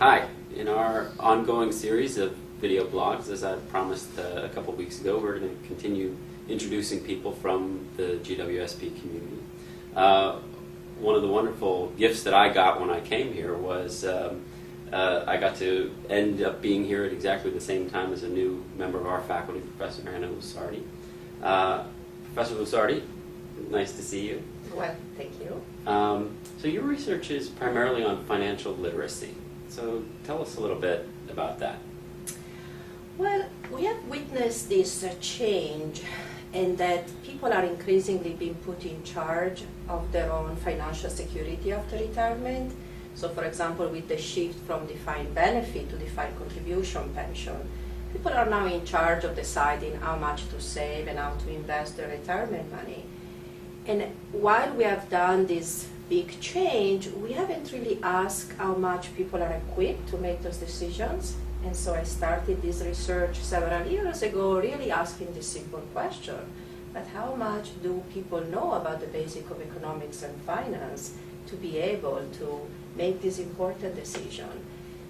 Hi. In our ongoing series of video blogs, as I promised a couple weeks ago, we're going to continue introducing people from the GWSB community. One of the wonderful gifts that I got when I came here was I got to end up being here at exactly the same time as a new member of our faculty, Professor Annamaria Lusardi. Professor Lusardi, nice to see you. Well, thank you. So your research is primarily on financial literacy. So tell us a little bit about that. Well, we have witnessed this change in that people are increasingly being put in charge of their own financial security after retirement. So for example, with the shift from defined benefit to defined contribution pension, people are now in charge of deciding how much to save and how to invest their retirement money. And while we have done this big change, we haven't really asked how much people are equipped to make those decisions. And so I started this research several years ago, really asking this simple question, but how much do people know about the basic of economics and finance to be able to make this important decision?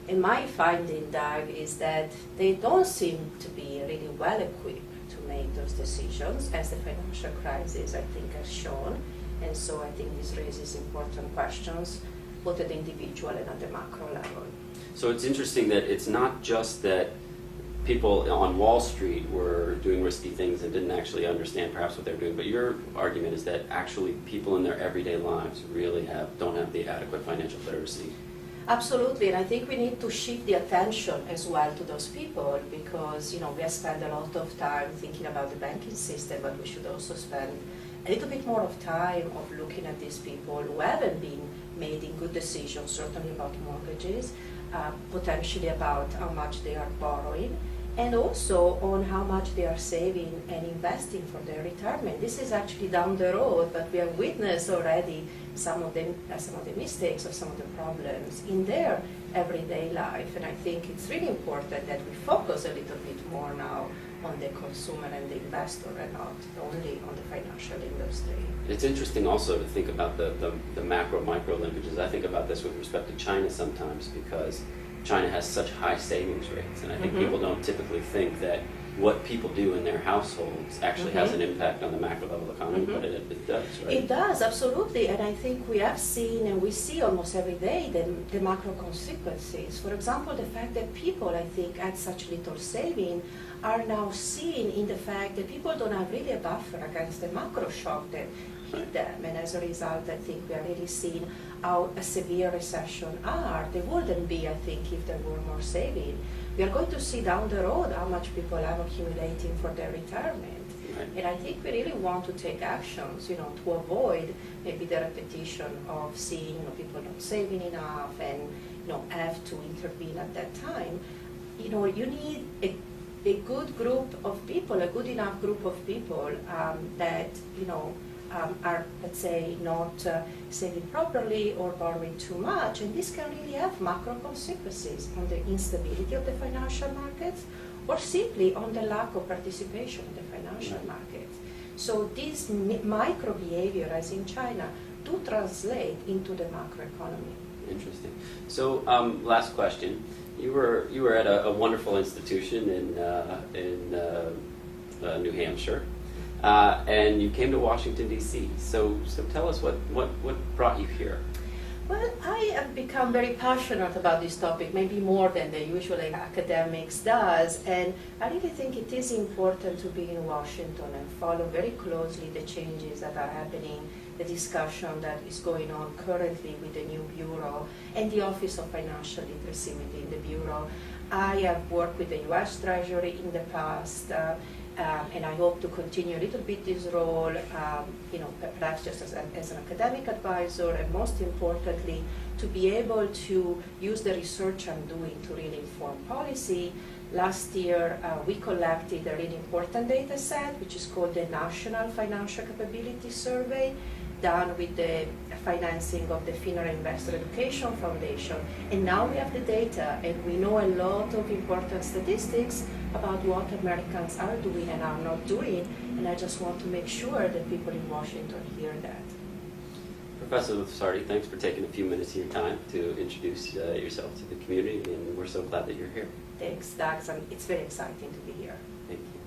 And my finding, Doug, is that they don't seem to be really well equipped to make those decisions, as the financial crisis, I think, has shown. And so I think this raises important questions, both at the individual and at the macro level. So it's interesting that it's not just that people on Wall Street were doing risky things and didn't actually understand perhaps what they were doing, but your argument is that actually people in their everyday lives really don't have the adequate financial literacy. Absolutely, and I think we need to shift the attention as well to those people because, we have spent a lot of time thinking about the banking system, but we should also spend a little bit more of time of looking at these people who haven't been making good decisions, certainly about mortgages, potentially about how much they are borrowing, and also on how much they are saving and investing for their retirement. This is actually down the road, but we have witnessed already some of the mistakes or some of the problems in their everyday life. And I think it's really important that we focus a little bit more now on the consumer and the investor and not only on the financial industry. It's interesting also to think about the macro-micro linkages. I think about this with respect to China sometimes because China has such high savings rates, and I think people don't typically think that what people do in their households actually has an impact on the macro level economy, but it does, right? It does, absolutely, and I think we have seen and we see almost every day the macro consequences. For example, the fact that people, I think, had such little saving are now seen in the fact that people don't have really a buffer against the macro shock that hit them, and as a result, I think we are really seeing how a severe recession they wouldn't be, I think, if there were more saving. We are going to see down the road how much people are accumulating for their retirement. Right. And I think we really want to take actions, to avoid maybe the repetition of seeing people not saving enough and have to intervene at that time. You need a good group of people, a good enough group of people that are, let's say, not saving properly or borrowing too much, and this can really have macro consequences on the instability of the financial markets or simply on the lack of participation in the financial markets. So these micro behavior, as in China, do translate into the macroeconomy. Interesting. So last question. You were at a wonderful institution in New Hampshire. And you came to Washington, D.C. So tell us what brought you here? Well, I have become very passionate about this topic, maybe more than the usual academics does, and I really think it is important to be in Washington and follow very closely the changes that are happening, the discussion that is going on currently with the new Bureau and the Office of Financial Literacy within the Bureau. I have worked with the U.S. Treasury in the past, and I hope to continue a little bit this role, perhaps just as an academic advisor, and most importantly, to be able to use the research I'm doing to really inform policy. Last year, we collected a really important data set, which is called the National Financial Capability Survey, done with the financing of the FINRA Investor Education Foundation. And now we have the data, and we know a lot of important statistics about what Americans are doing and are not doing. And I just want to make sure that people in Washington hear that. Professor Lusardi, thanks for taking a few minutes of your time to introduce yourself to the community, and we're so glad that you're here. Thanks, Doug. It's very exciting to be here. Thank you.